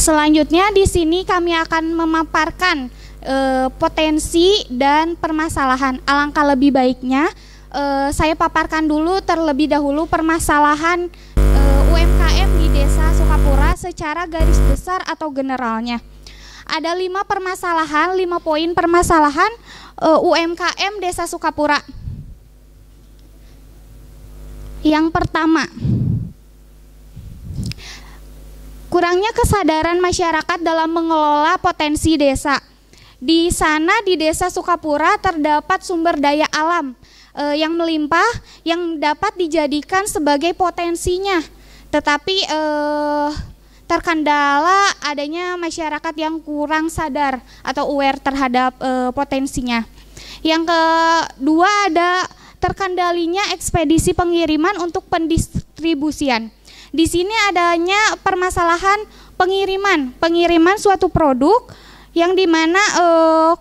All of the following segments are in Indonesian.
Selanjutnya di sini kami akan memaparkan potensi dan permasalahan. Alangkah lebih baiknya saya paparkan dulu terlebih dahulu permasalahan UMKM di Desa Sukapura secara garis besar atau generalnya. Ada 5 permasalahan, 5 poin permasalahan UMKM Desa Sukapura. Yang pertama, kurangnya kesadaran masyarakat dalam mengelola potensi desa. Di sana di Desa Sukapura terdapat sumber daya alam yang melimpah yang dapat dijadikan sebagai potensinya. Tetapi terkendala adanya masyarakat yang kurang sadar atau aware terhadap potensinya. Yang kedua ada terkendalinya ekspedisi pengiriman untuk pendistribusian. Di sini adanya permasalahan pengiriman suatu produk yang dimana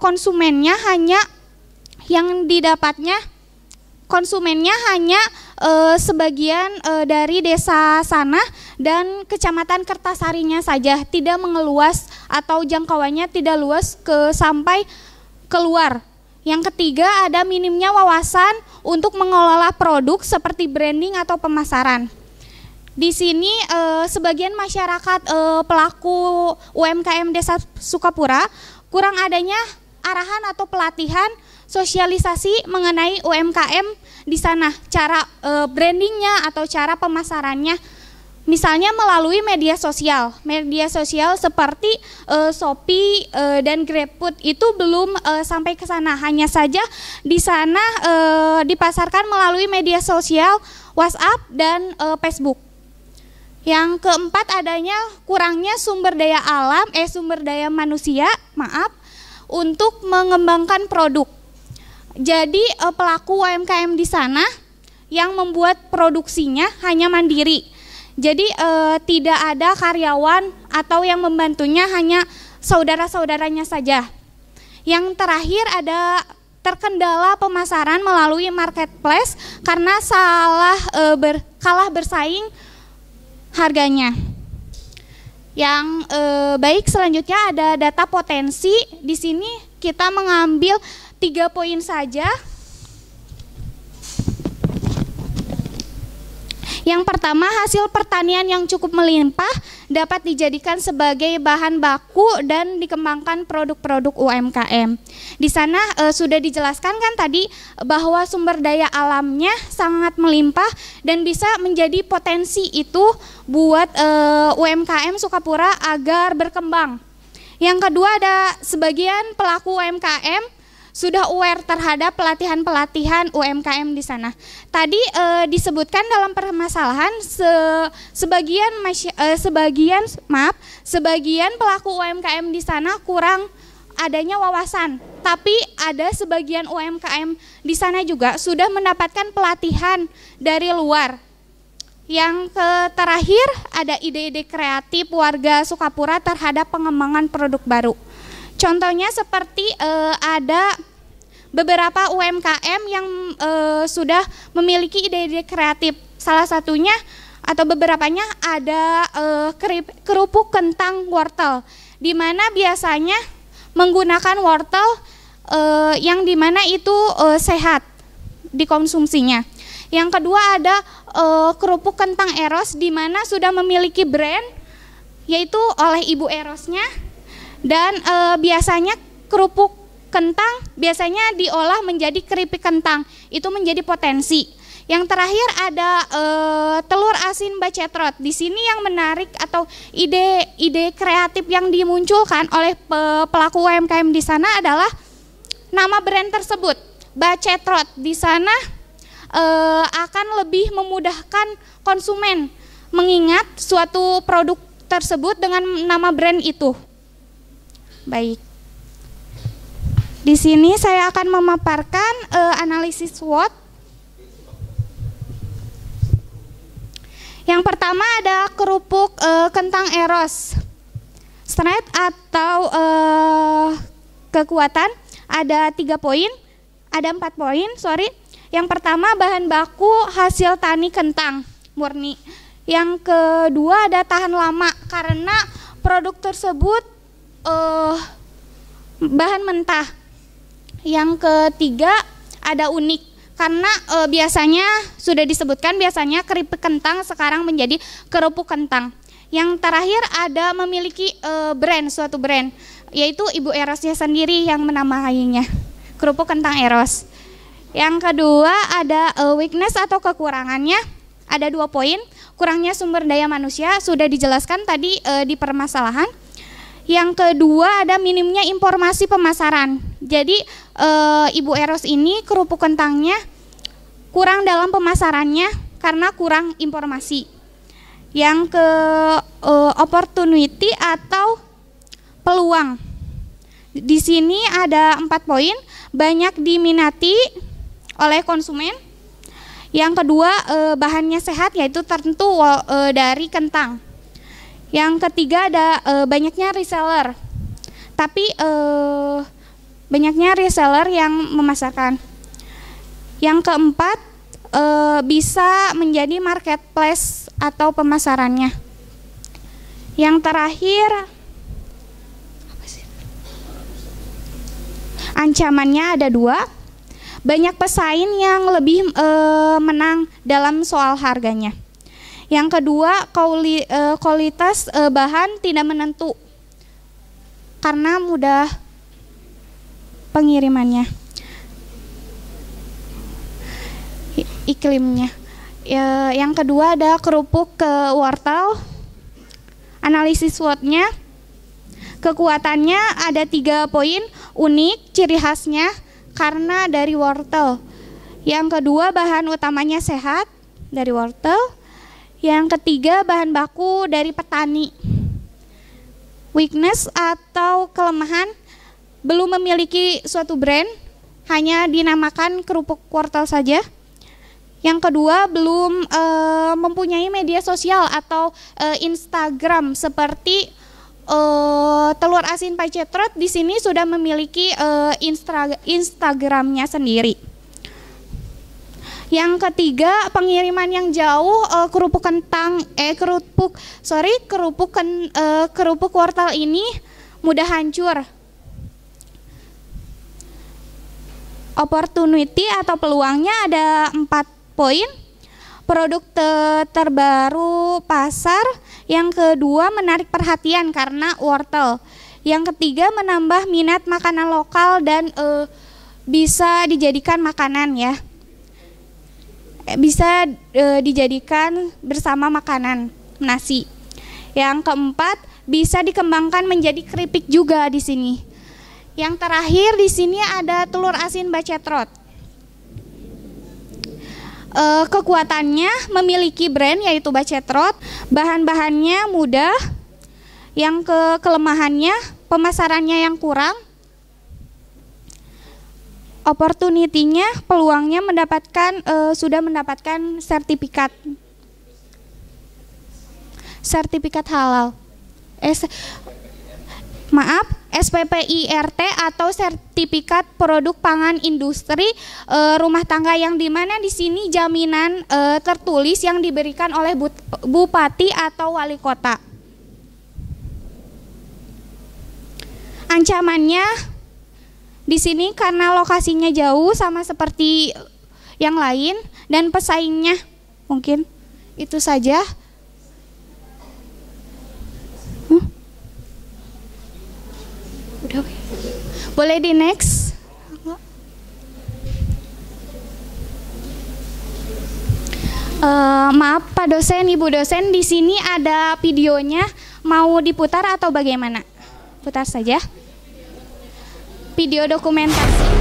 konsumennya hanya yang didapatnya konsumennya hanya sebagian dari desa sana dan kecamatan Kertasarinya saja, tidak mengeluas atau jangkauannya tidak luas sampai keluar. Yang ketiga ada minimnya wawasan untuk mengelola produk seperti branding atau pemasaran. Di sini sebagian masyarakat pelaku UMKM Desa Sukapura kurang adanya arahan atau pelatihan sosialisasi mengenai UMKM di sana, cara brandingnya atau cara pemasarannya, misalnya melalui media sosial seperti Shopee dan GrabFood itu belum sampai ke sana, hanya saja di sana dipasarkan melalui media sosial WhatsApp dan Facebook. Yang keempat adanya kurangnya sumber daya manusia untuk mengembangkan produk. Jadi pelaku UMKM di sana yang membuat produksinya hanya mandiri. Jadi tidak ada karyawan atau yang membantunya, hanya saudara-saudaranya saja. Yang terakhir ada terkendala pemasaran melalui marketplace karena kalah bersaing harganya. Yang baik, selanjutnya ada data potensi. Di sini kita mengambil 3 poin saja. Yang pertama, hasil pertanian yang cukup melimpah dapat dijadikan sebagai bahan baku dan dikembangkan produk-produk UMKM. Di sana sudah dijelaskan kan tadi bahwa sumber daya alamnya sangat melimpah dan bisa menjadi potensi itu buat UMKM Sukapura agar berkembang. Yang kedua ada sebagian pelaku UMKM sudah aware terhadap pelatihan-pelatihan UMKM di sana. Tadi disebutkan dalam permasalahan sebagian pelaku UMKM di sana kurang adanya wawasan. Tapi ada sebagian UMKM di sana juga sudah mendapatkan pelatihan dari luar. Yang terakhir ada ide-ide kreatif warga Sukapura terhadap pengembangan produk baru. Contohnya seperti ada beberapa UMKM yang sudah memiliki ide-ide kreatif. Salah satunya atau beberapanya ada kerupuk kentang wortel, di mana biasanya menggunakan wortel yang dimana itu sehat dikonsumsinya. Yang kedua ada kerupuk kentang Eros, di mana sudah memiliki brand yaitu oleh Ibu Erosnya. Dan biasanya kerupuk kentang biasanya diolah menjadi keripik kentang, itu menjadi potensi. Yang terakhir ada telur asin bacetrot. Di sini yang menarik atau ide kreatif yang dimunculkan oleh pelaku UMKM di sana adalah nama brand tersebut, bacetrot. Di sana akan lebih memudahkan konsumen mengingat suatu produk tersebut dengan nama brand itu. Baik, di sini saya akan memaparkan analisis SWOT. Yang pertama ada kerupuk kentang Eros. Strength atau kekuatan ada 3 poin, ada 4 poin, sorry. Yang pertama bahan baku hasil tani kentang murni. Yang kedua ada tahan lama karena produk tersebut bahan mentah. Yang ketiga ada unik, karena biasanya sudah disebutkan biasanya keripik kentang sekarang menjadi kerupuk kentang. Yang terakhir ada memiliki suatu brand, yaitu Ibu Erosnya sendiri yang menamainya kerupuk kentang Eros. Yang kedua ada weakness atau kekurangannya, ada 2 poin. Kurangnya sumber daya manusia, sudah dijelaskan tadi di permasalahan. Yang kedua ada minimnya informasi pemasaran. Jadi Ibu Eros ini kerupuk kentangnya kurang dalam pemasarannya karena kurang informasi. Yang ke opportunity atau peluang. Di sini ada 4 poin, banyak diminati oleh konsumen. Yang kedua bahannya sehat, yaitu tentu dari kentang. Yang ketiga ada banyaknya reseller, tapi banyaknya reseller yang memasarkan. Yang keempat bisa menjadi marketplace atau pemasarannya. Yang terakhir ancamannya ada 2. Banyak pesaing yang lebih menang dalam soal harganya. Yang kedua, kualitas bahan tidak menentu karena mudah pengirimannya. Iklimnya. Yang kedua ada kerupuk wortel. Analisis SWOT-nya. Kekuatannya ada 3 poin, unik, ciri khasnya karena dari wortel. Yang kedua, bahan utamanya sehat dari wortel. Yang ketiga, bahan baku dari petani. Weakness atau kelemahan, belum memiliki suatu brand, hanya dinamakan kerupuk wortel saja. Yang kedua, belum mempunyai media sosial atau Instagram seperti telur asin pacetrot. Di sini sudah memiliki Instagramnya sendiri. Yang ketiga, pengiriman yang jauh, kerupuk wortel ini mudah hancur. Opportunity atau peluangnya ada 4 poin. Produk terbaru pasar. Yang kedua, menarik perhatian karena wortel. Yang ketiga, menambah minat makanan lokal dan bisa dijadikan makanan ya. Bisa dijadikan bersama makanan nasi. Yang keempat, bisa dikembangkan menjadi keripik juga di sini. Yang terakhir di sini ada telur asin bacetrot. Kekuatannya memiliki brand yaitu bacetrot, bahan-bahannya mudah. Yang kelemahannya pemasarannya yang kurang. Opportunity-nya, peluangnya sudah mendapatkan sertifikat halal. SPPIRT atau sertifikat produk pangan industri rumah tangga, yang dimana di sini jaminan tertulis yang diberikan oleh bupati atau wali kota. Ancamannya di sini karena lokasinya jauh sama seperti yang lain dan pesaingnya mungkin itu saja. Udah, boleh di next. Maaf Pak dosen, Ibu dosen, di sini ada videonya, mau diputar atau bagaimana? Putar saja. Video dokumentasi.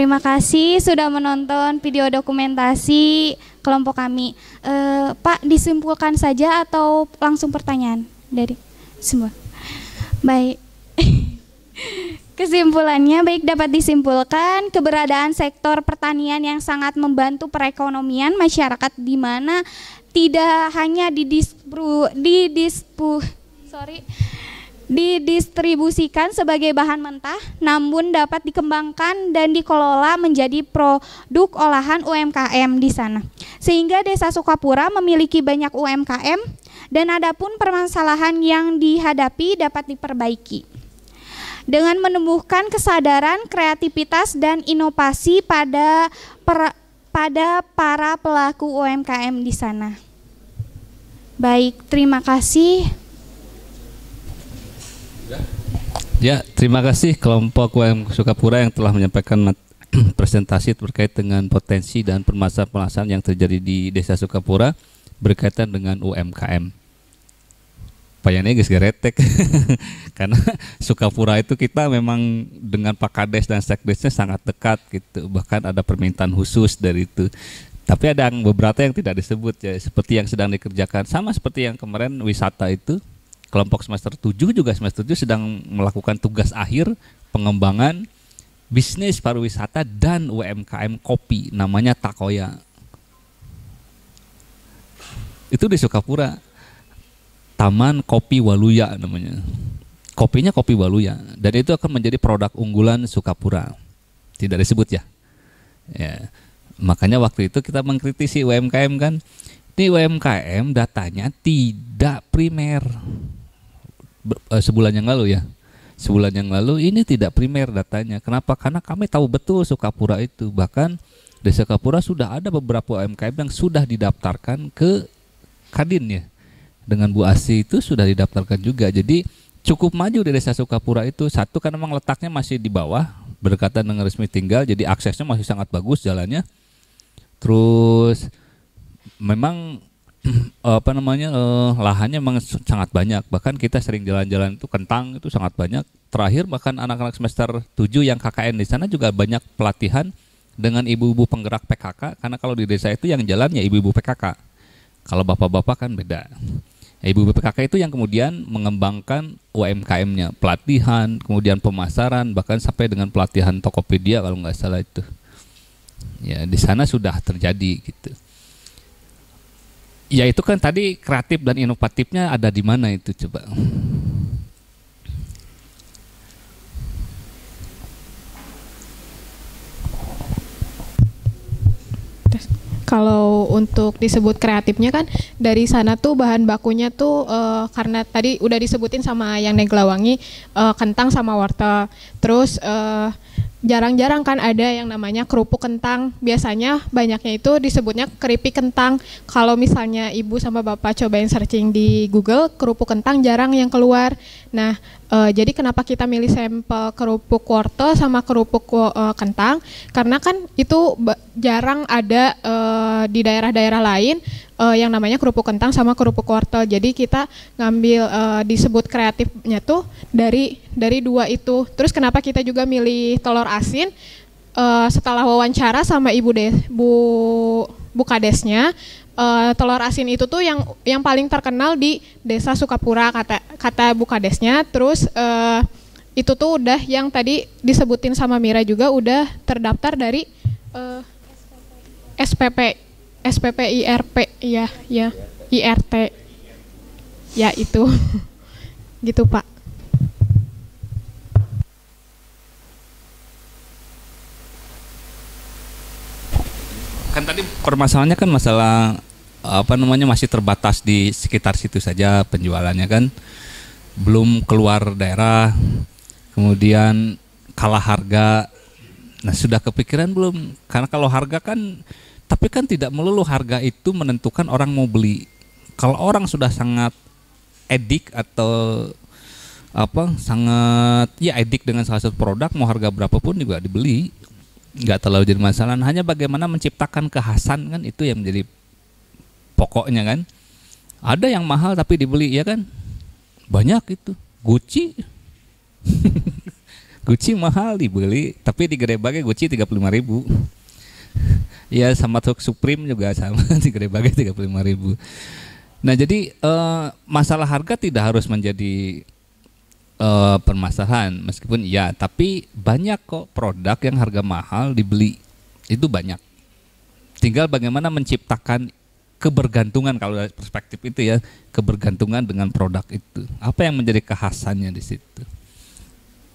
Terima kasih sudah menonton video dokumentasi kelompok kami. Pak, disimpulkan saja atau langsung pertanyaan dari semua? Baik. Kesimpulannya, baik, dapat disimpulkan keberadaan sektor pertanian yang sangat membantu perekonomian masyarakat, di mana tidak hanya didistribusikan sebagai bahan mentah, namun dapat dikembangkan dan dikelola menjadi produk olahan UMKM di sana. Sehingga Desa Sukapura memiliki banyak UMKM dan adapun permasalahan yang dihadapi dapat diperbaiki dengan menumbuhkan kesadaran, kreativitas dan inovasi pada para pelaku UMKM di sana. Baik, terima kasih. Ya, terima kasih kelompok UMKM Sukapura yang telah menyampaikan presentasi terkait dengan potensi dan permasalahan yang terjadi di Desa Sukapura berkaitan dengan UMKM. Payahnya guys geretek karena Sukapura itu kita memang dengan Pak Kades dan Sekdesnya sangat dekat gitu, bahkan ada permintaan khusus dari itu. Tapi ada beberapa yang tidak disebut ya, seperti yang sedang dikerjakan, sama seperti yang kemarin wisata itu. Kelompok semester 7 juga semester 7 sedang melakukan tugas akhir pengembangan bisnis pariwisata dan UMKM kopi, namanya Takoya. Itu di Sukapura, Taman Kopi Waluya namanya. Kopinya kopi Waluya, dan itu akan menjadi produk unggulan Sukapura. Tidak disebut ya. Ya, makanya waktu itu kita mengkritisi UMKM kan. Ini UMKM datanya tidak primer. Sebulan yang lalu ya. Sebulan yang lalu ini tidak primer datanya. Kenapa? Karena kami tahu betul Sukapura itu. Bahkan di Sukapura sudah ada beberapa UMKM yang sudah didaftarkan ke Kadin ya. Dengan Bu Asi itu sudah didaftarkan juga. Jadi cukup maju di Desa Sukapura itu. Satu, karena memang letaknya masih di bawah, berdekatan dengan resmi tinggal, jadi aksesnya masih sangat bagus jalannya. Terus memang lahannya memang sangat banyak. Bahkan kita sering jalan-jalan itu kentang itu sangat banyak. Terakhir bahkan anak-anak semester 7 yang KKN di sana juga banyak pelatihan dengan ibu-ibu penggerak PKK, karena kalau di desa itu yang jalannya ibu-ibu PKK. Kalau bapak-bapak kan beda. Ibu-ibu PKK itu yang kemudian mengembangkan UMKM-nya, pelatihan, kemudian pemasaran, bahkan sampai dengan pelatihan Tokopedia kalau nggak salah itu. Ya, di sana sudah terjadi gitu. Ya itu kan tadi kreatif dan inovatifnya ada di mana itu coba. Kalau untuk disebut kreatifnya kan dari sana tuh bahan bakunya tuh karena tadi udah disebutin sama yang Neglawangi, kentang sama wortel. Terus jarang-jarang kan ada yang namanya kerupuk kentang. Biasanya banyaknya itu disebutnya keripik kentang. Kalau misalnya ibu sama bapak cobain searching di Google, kerupuk kentang jarang yang keluar. Nah, jadi kenapa kita milih sampel kerupuk wortel sama kerupuk kentang? Karena kan itu jarang ada di daerah-daerah lain. yang namanya kerupuk kentang sama kerupuk wortel. Jadi kita ngambil disebut kreatifnya tuh dari dua itu. Terus kenapa kita juga milih telur asin? Setelah wawancara sama Bu Kadesnya, telur asin itu tuh yang paling terkenal di Desa Sukapura kata Bu Kadesnya. Terus itu tuh udah yang tadi disebutin sama Mira juga udah terdaftar dari SPP IRP ya IRT ya itu gitu Pak. Kan tadi permasalahannya kan masalah masih terbatas di sekitar situ saja penjualannya kan, belum keluar daerah, kemudian kalah harga. Nah, sudah kepikiran belum? Karena kalau harga kan, tapi kan tidak melulu harga itu menentukan orang mau beli. Kalau orang sudah sangat edik atau sangat edik dengan salah satu produk, mau harga berapapun juga dibeli, nggak terlalu jadi masalah. Hanya bagaimana menciptakan kekhasan kan, itu yang menjadi pokoknya kan. Ada yang mahal tapi dibeli ya kan, banyak itu. Gucci Gucci mahal dibeli, tapi di Gerebage Gucci 35.000. Ya sama Supreme juga sama, di Gerebage 35.000. Nah jadi masalah harga tidak harus menjadi permasalahan, meskipun tapi banyak kok produk yang harga mahal dibeli, itu banyak. Tinggal bagaimana menciptakan kebergantungan, kalau dari perspektif itu ya, kebergantungan dengan produk itu. Apa yang menjadi kekhasannya di situ?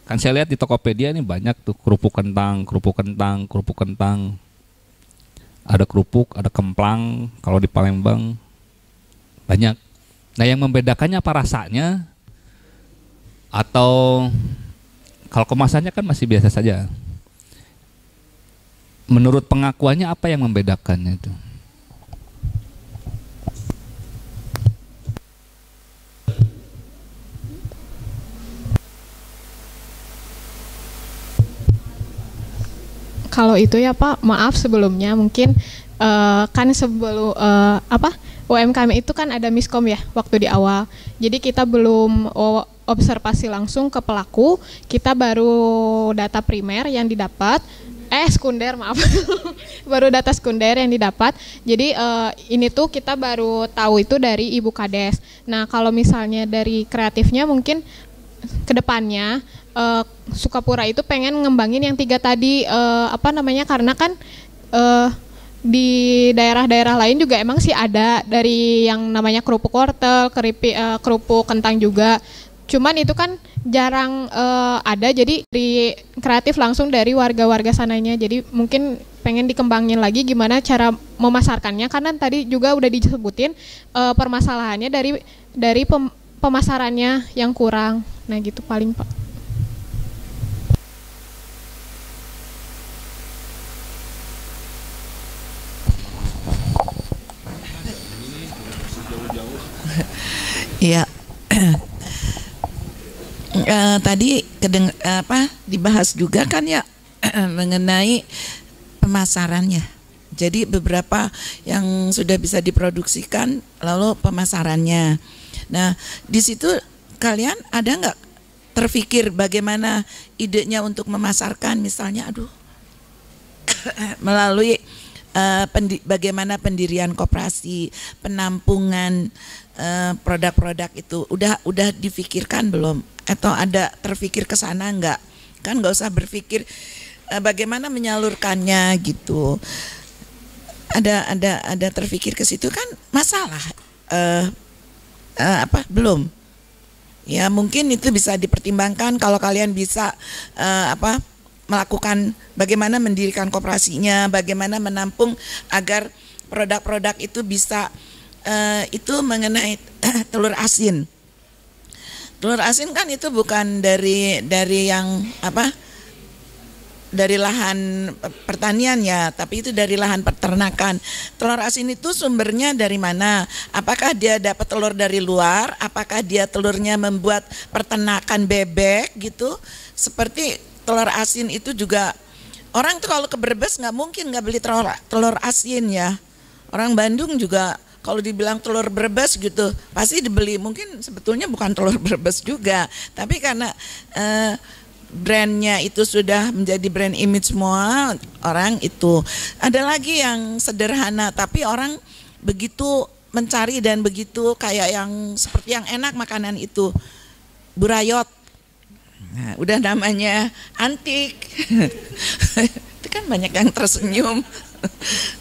Kan saya lihat di Tokopedia ini banyak tuh kerupuk kentang. Ada kerupuk, ada kemplang, kalau di Palembang banyak. Nah yang membedakannya apa rasanya? Atau kalau kemasannya kan masih biasa saja. Menurut pengakuannya apa yang membedakannya itu? Kalau itu ya Pak, maaf sebelumnya mungkin kan sebelum UMKM itu kan ada miskom ya waktu di awal. Jadi kita belum observasi langsung ke pelaku, kita baru data primer yang didapat, sekunder maaf, baru data sekunder yang didapat. Jadi ini tuh kita baru tahu itu dari Ibu Kades. Nah kalau misalnya dari kreatifnya mungkin kedepannya Sukapura itu pengen ngembangin yang 3 tadi karena kan di daerah-daerah lain juga emang sih ada dari yang namanya kerupuk wortel, kerupuk kentang juga. Cuman itu kan jarang ada, jadi di kreatif langsung dari warga-warga sananya. Jadi mungkin pengen dikembangin lagi gimana cara memasarkannya, karena tadi juga udah disebutin permasalahannya dari pemasarannya yang kurang. Nah gitu paling Pak. Iya. Tadi dibahas juga kan ya mengenai pemasarannya. Jadi beberapa yang sudah bisa diproduksikan, lalu pemasarannya. Nah, di situ kalian ada nggak terfikir bagaimana idenya untuk memasarkan, misalnya, melalui bagaimana pendirian koperasi, penampungan produk-produk itu udah difikirkan belum? Atau ada terfikir ke sana enggak? Kan nggak usah berpikir bagaimana menyalurkannya gitu. Ada terfikir ke situ kan masalah belum? Ya mungkin itu bisa dipertimbangkan kalau kalian bisa melakukan bagaimana mendirikan koperasinya, bagaimana menampung agar produk-produk itu bisa itu mengenai telur asin. Telur asin kan itu bukan dari yang dari lahan pertanian ya, tapi itu dari lahan peternakan. Telur asin itu sumbernya dari mana? Apakah dia dapat telur dari luar? Apakah dia telurnya membuat peternakan bebek gitu? Seperti telur asin itu juga, orang tuh kalau ke Brebes nggak mungkin nggak beli telur asin ya. Orang Bandung juga kalau dibilang telur Brebes gitu pasti dibeli, mungkin sebetulnya bukan telur Brebes juga, tapi karena brandnya itu sudah menjadi brand image semua orang itu. Ada lagi yang sederhana tapi orang begitu mencari dan begitu kayak yang seperti yang enak makanan itu, burayot. Nah, udah namanya antik. Itu kan banyak yang tersenyum.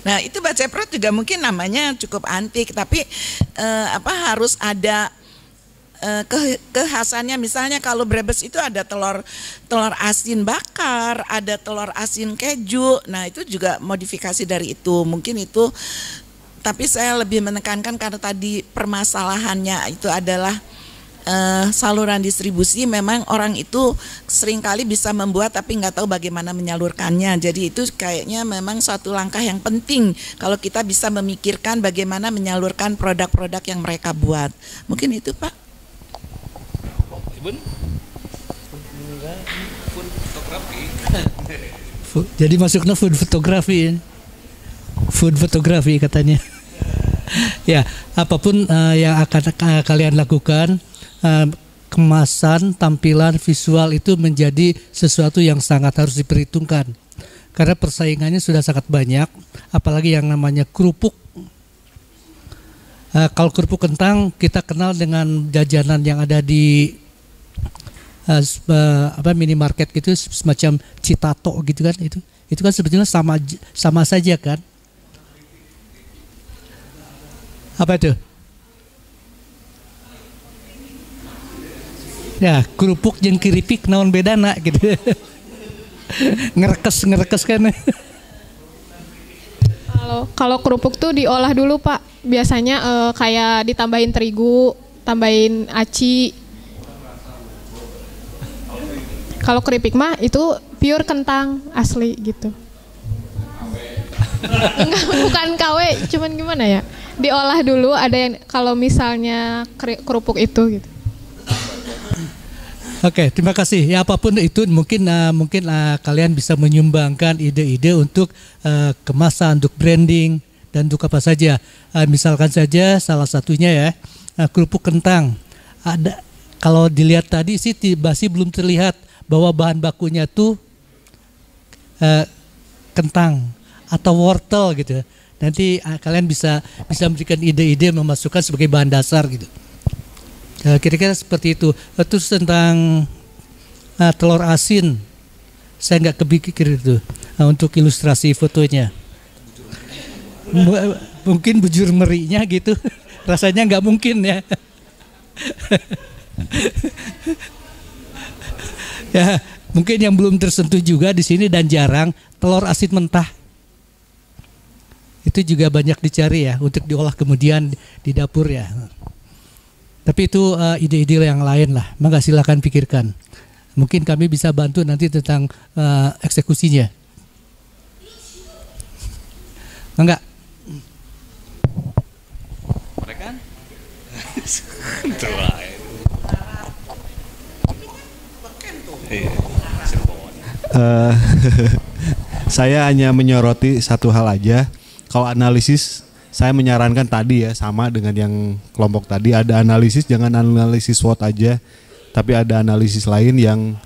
Nah, itu baceprot juga mungkin namanya cukup antik, tapi harus ada kekhasannya. Misalnya kalau Brebes itu ada telur asin bakar, ada telur asin keju. Nah, itu juga modifikasi dari itu. Mungkin itu, tapi saya lebih menekankan karena tadi permasalahannya itu adalah saluran distribusi. Memang orang itu seringkali bisa membuat tapi nggak tahu bagaimana menyalurkannya. Jadi itu kayaknya memang suatu langkah yang penting kalau kita bisa memikirkan bagaimana menyalurkan produk-produk yang mereka buat. Mungkin itu, Pak. Jadi masuknya food fotografi, food fotografi katanya. Ya, apapun yang akan kalian lakukan, kemasan, tampilan, visual itu menjadi sesuatu yang sangat harus diperhitungkan. Karena persaingannya sudah sangat banyak, apalagi yang namanya kerupuk. Kalau kerupuk kentang kita kenal dengan jajanan yang ada di minimarket gitu, semacam citato gitu kan, itu kan sebetulnya sama saja kan. Apa itu? Ya, kerupuk jeung keripik naon bedana gitu. ngerekes kan. Kalau kerupuk tuh diolah dulu, Pak. Biasanya kayak ditambahin terigu, tambahin aci. Kalau keripik mah itu pure kentang asli gitu. Enggak, bukan KW, cuman gimana ya? Diolah dulu, ada yang kalau misalnya kerupuk itu gitu. Oke, terima kasih. Ya, apapun itu mungkin kalian bisa menyumbangkan ide-ide untuk kemasan, untuk branding dan untuk apa saja. Misalkan saja salah satunya ya, kerupuk kentang. Ada, kalau dilihat tadi sih masih belum terlihat bahwa bahan bakunya tuh kentang atau wortel gitu. Nanti kalian bisa memberikan ide-ide memasukkan sebagai bahan dasar gitu. Kira-kira seperti itu. Terus tentang telur asin, saya nggak kepikir itu untuk ilustrasi fotonya. Mungkin bujur merinya gitu, rasanya nggak mungkin ya. Ya, mungkin yang belum tersentuh juga di sini dan jarang, telur asin mentah. Itu juga banyak dicari ya untuk diolah kemudian di dapur ya. Tapi itu ide-ide yang lain lah. Maka silakan pikirkan. Mungkin kami bisa bantu nanti tentang eksekusinya. Enggak? Mereka? Saya hanya menyoroti satu hal aja. Kalau analisis, saya menyarankan tadi ya, sama dengan yang kelompok tadi, ada analisis, jangan analisis SWOT aja, tapi ada analisis lain yang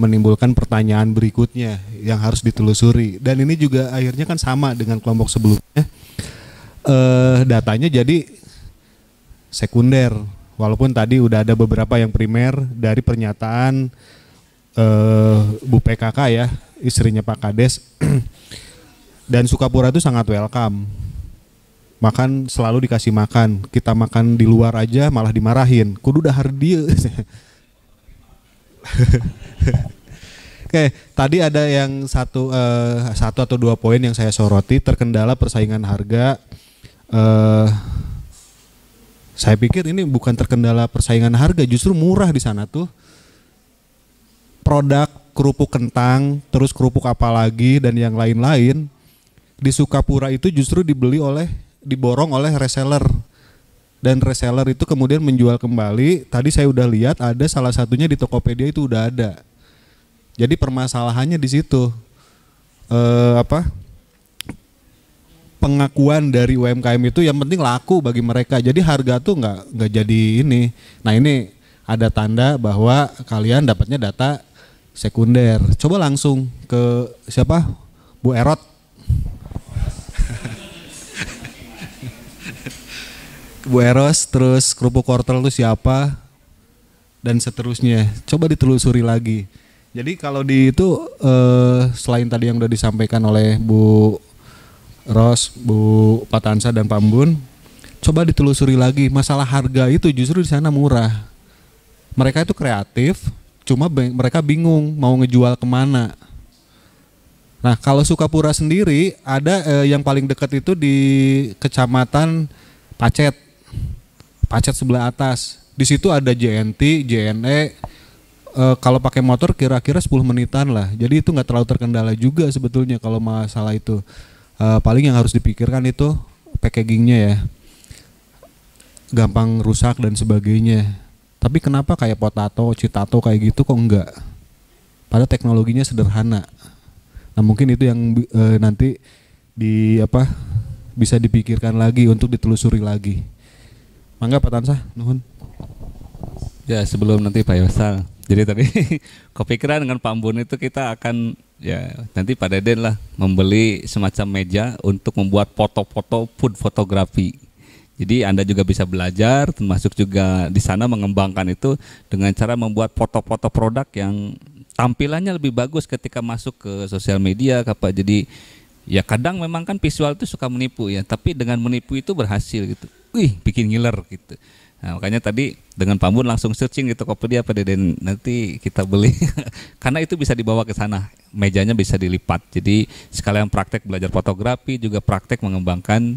menimbulkan pertanyaan berikutnya yang harus ditelusuri. Dan ini juga akhirnya kan sama dengan kelompok sebelumnya, datanya jadi sekunder, walaupun tadi udah ada beberapa yang primer dari pernyataan Bu PKK ya, istrinya Pak Kades. Dan Sukapura itu sangat welcome. Makan selalu dikasih makan. Kita makan di luar aja malah dimarahin. Kudu dahar dia. Oke, tadi ada yang satu atau dua poin yang saya soroti, terkendala persaingan harga. Saya pikir ini bukan terkendala persaingan harga, justru murah di sana tuh. Produk kerupuk kentang, terus kerupuk apa lagi dan yang lain-lain di Sukapura itu justru diborong oleh reseller, dan reseller itu kemudian menjual kembali. Tadi saya udah lihat ada salah satunya di Tokopedia itu udah ada. Jadi permasalahannya di situ pengakuan dari UMKM itu yang penting laku bagi mereka. Jadi harga tuh nggak jadi ini. Nah ini ada tanda bahwa kalian dapatnya data sekunder. Coba langsung ke siapa? Bu Erot. Bu Eros, terus kerupuk wortel itu siapa? Dan seterusnya. Coba ditelusuri lagi. Jadi kalau di itu selain tadi yang udah disampaikan oleh Bu Ros, Bu Patansa dan Pak Mbun, coba ditelusuri lagi masalah harga itu justru di sana murah. Mereka itu kreatif, cuma mereka bingung mau ngejual kemana. Nah kalau Sukapura sendiri ada yang paling dekat itu di Kecamatan Pacet sebelah atas. Di situ ada JNT, JNE. Kalau pakai motor kira-kira 10 menitan lah. Jadi itu nggak terlalu terkendala juga sebetulnya kalau masalah itu. Paling yang harus dipikirkan itu packagingnya ya, gampang rusak dan sebagainya. Tapi kenapa kayak potato, citato kayak gitu kok enggak? Padahal teknologinya sederhana. Nah mungkin itu yang nanti bisa dipikirkan lagi untuk ditelusuri lagi. Mangga Pak Tansah, nuhun. Ya sebelum nanti Pak Yosal. Jadi tadi kepikiran dengan Pak Ambon itu kita akan ya nanti Pak Deden lah membeli semacam meja untuk membuat foto-foto food fotografi. Jadi Anda juga bisa belajar, termasuk juga di sana mengembangkan itu dengan cara membuat foto-foto produk yang tampilannya lebih bagus ketika masuk ke sosial media, apa. Jadi ya kadang memang kan visual itu suka menipu ya, tapi dengan menipu itu berhasil gitu. Wih, bikin ngiler gitu. Nah, makanya tadi dengan Pak Mbun langsung searching gitu Tokopedia Pak Deden, nanti kita beli karena itu bisa dibawa ke sana, mejanya bisa dilipat. Jadi sekalian praktek belajar fotografi juga praktek mengembangkan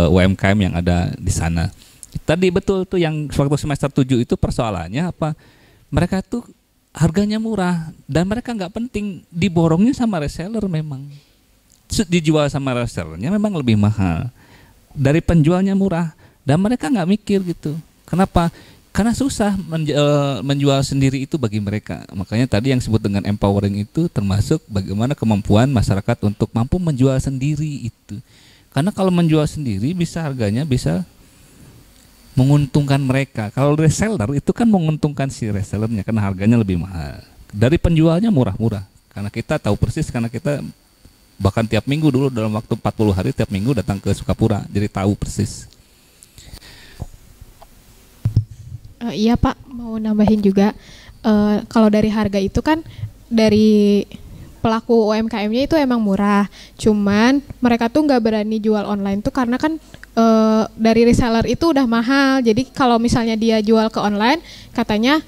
UMKM yang ada di sana. Tadi betul tuh yang waktu semester 7 itu persoalannya apa? Mereka tuh harganya murah dan mereka nggak penting, diborongnya sama reseller memang. Dijual sama resellernya memang lebih mahal. Dari penjualnya murah. Dan mereka nggak mikir gitu. Kenapa? Karena susah menjual sendiri itu bagi mereka. Makanya tadi yang disebut dengan empowering itu termasuk bagaimana kemampuan masyarakat untuk mampu menjual sendiri itu. Karena kalau menjual sendiri bisa harganya bisa menguntungkan mereka. Kalau reseller itu kan menguntungkan si resellernya karena harganya lebih mahal. Dari penjualnya murah-murah. Karena kita tahu persis, karena kita bahkan tiap minggu dulu dalam waktu 40 hari tiap minggu datang ke Sukapura. Jadi tahu persis. Iya Pak, mau nambahin juga kalau dari harga itu kan dari pelaku UMKM-nya itu emang murah, cuman mereka tuh nggak berani jual online tuh karena kan dari reseller itu udah mahal. Jadi kalau misalnya dia jual ke online, katanya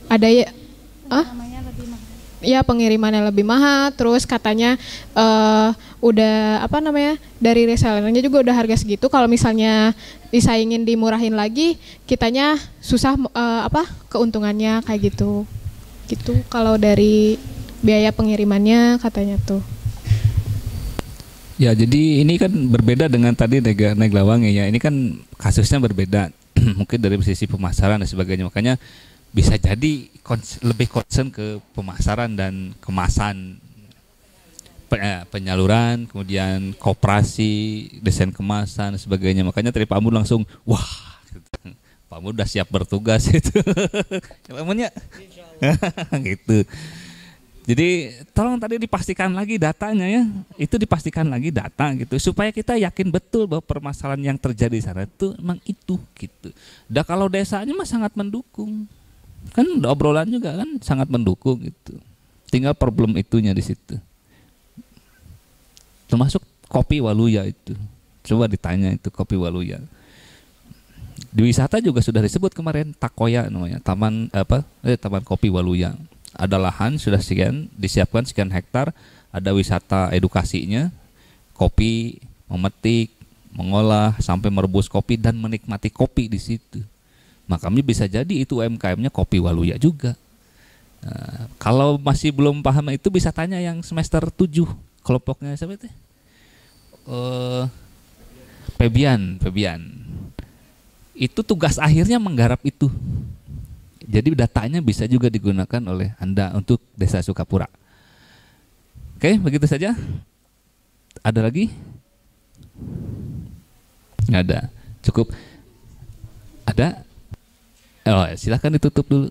ada ya pengirimannya lebih mahal, terus katanya udah dari resellernya juga udah harga segitu. Kalau misalnya disaingin dimurahin lagi, kitanya susah keuntungannya kayak gitu kalau dari biaya pengirimannya katanya tuh. Ya jadi ini kan berbeda dengan tadi Neglawangi ya, ini kan kasusnya berbeda mungkin dari sisi pemasaran dan sebagainya, makanya bisa jadi lebih concern ke pemasaran dan kemasan, penyaluran, kemudian koperasi, desain kemasan dan sebagainya. Makanya tadi Pak Ambun langsung wah gitu. Pak Ambun udah siap bertugas itu namanya gitu. Jadi tolong tadi dipastikan lagi datanya ya, itu dipastikan lagi data gitu supaya kita yakin betul bahwa permasalahan yang terjadi di sana itu memang itu gitu. Dan kalau desanya mah sangat mendukung. Kan obrolan juga kan sangat mendukung gitu. Tinggal problem itunya di situ. Termasuk kopi Waluya itu. Coba ditanya itu kopi Waluya. Di wisata juga sudah disebut kemarin Takoya namanya, taman kopi Waluya. Ada lahan sudah disiapkan sekian hektar, ada wisata edukasinya, kopi, memetik, mengolah sampai merebus kopi dan menikmati kopi di situ. Makanya bisa jadi itu UMKM-nya kopi Waluya juga. Nah, kalau masih belum paham itu bisa tanya yang semester 7 kelompoknya siapa itu? Febian. Itu tugas akhirnya menggarap itu. Jadi datanya bisa juga digunakan oleh Anda untuk Desa Sukapura. Oke, begitu saja. Ada lagi? Nggak ada. Cukup. Ada? Oh, silakan ditutup dulu.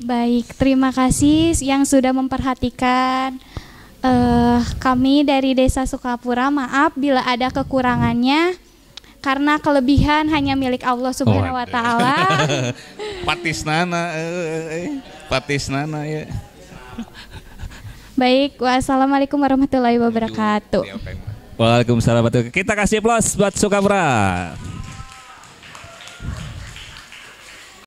Baik, terima kasih yang sudah memperhatikan kami dari Desa Sukapura. Maaf bila ada kekurangannya, karena kelebihan hanya milik Allah Subhanahu wa Ta'ala. Patisnana ya. Baik, wassalamualaikum warahmatullahi wabarakatuh. Waalaikumsalam warahmatullahi wabarakatuh. Kita kasih aplaus buat Sukapura.